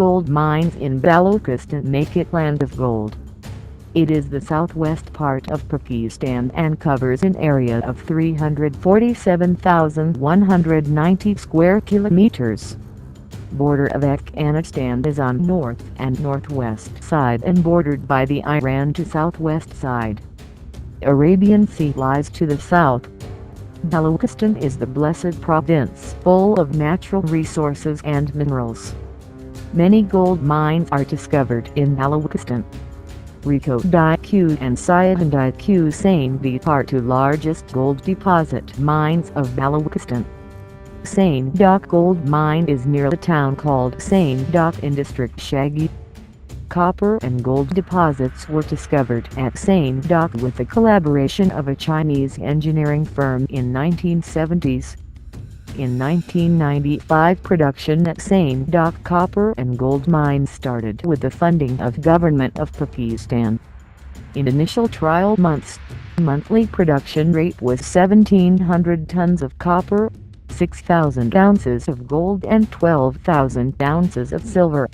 gold mines in Balochistan make it land of gold. It is the southwest part of Pakistan and covers an area of 347,190 square kilometers. Border of Afghanistan is on north and northwest side and bordered by the Iran to southwest side. Arabian Sea lies to the south. Baluchistan is the blessed province full of natural resources and minerals. Many gold mines are discovered in Balochistan. Reko Diq and Seyahein-Diq are two largest gold deposit mines of Balochistan. Saindak gold mine is near the town called Saindak in District Chaghi. Copper and gold deposits were discovered at Saindak with the collaboration of a Chinese engineering firm in 1970s. In 1995 production at Saindak copper and gold mine started with the funding of Government of Pakistan. In initial trial months, monthly production rate was 1,700 tons of copper, 6,000 ounces of gold and 12,000 ounces of silver.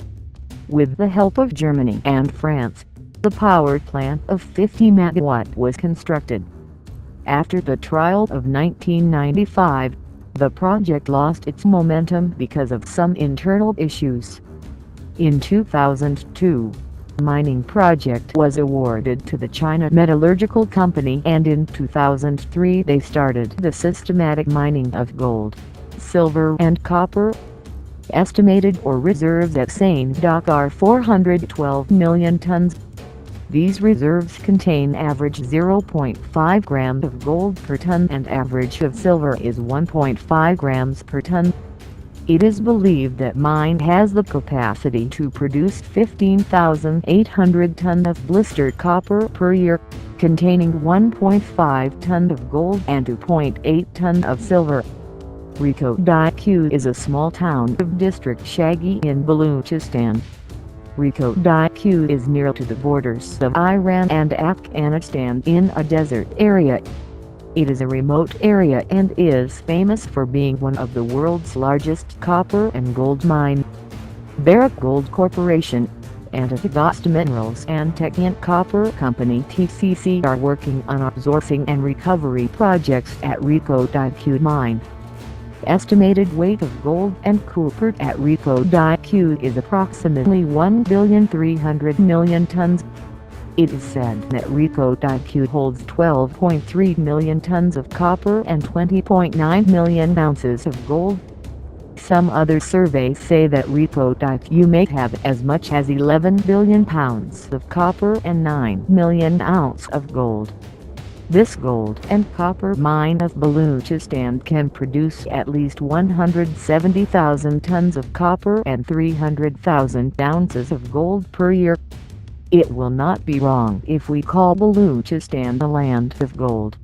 With the help of Germany and France, the power plant of 50 MW was constructed. After the trial of 1995, the project lost its momentum because of some internal issues. In 2002, the mining project was awarded to the China Metallurgical Company, and in 2003 they started the systematic mining of gold, silver and copper. Estimated ore reserves at Saindak are 412 million tons. These reserves contain average 0.5 grams of gold per ton and average of silver is 1.5 grams per ton. It is believed that mine has the capacity to produce 15,800 tons of blistered copper per year, containing 1.5 ton of gold and 2.8 ton of silver. Reko Diq is a small town of District Chaghi in Baluchistan. Reko Diq is near to the borders of Iran and Afghanistan in a desert area. It is a remote area and is famous for being one of the world's largest copper and gold mine. Barrick Gold Corporation and Augusta Minerals and Techniant Copper Company (TCC) are working on outsourcing and recovery projects at Reko Diq mine. Estimated weight of gold and copper at Reko Diq is approximately 1,300,000,000 tons. It is said that Reko Diq holds 12.3 million tons of copper and 20.9 million ounces of gold. Some other surveys say that Reko Diq may have as much as 11 billion pounds of copper and 9 million ounces of gold. This gold and copper mine of Balochistan can produce at least 170,000 tons of copper and 300,000 ounces of gold per year. It will not be wrong if we call Balochistan the land of gold.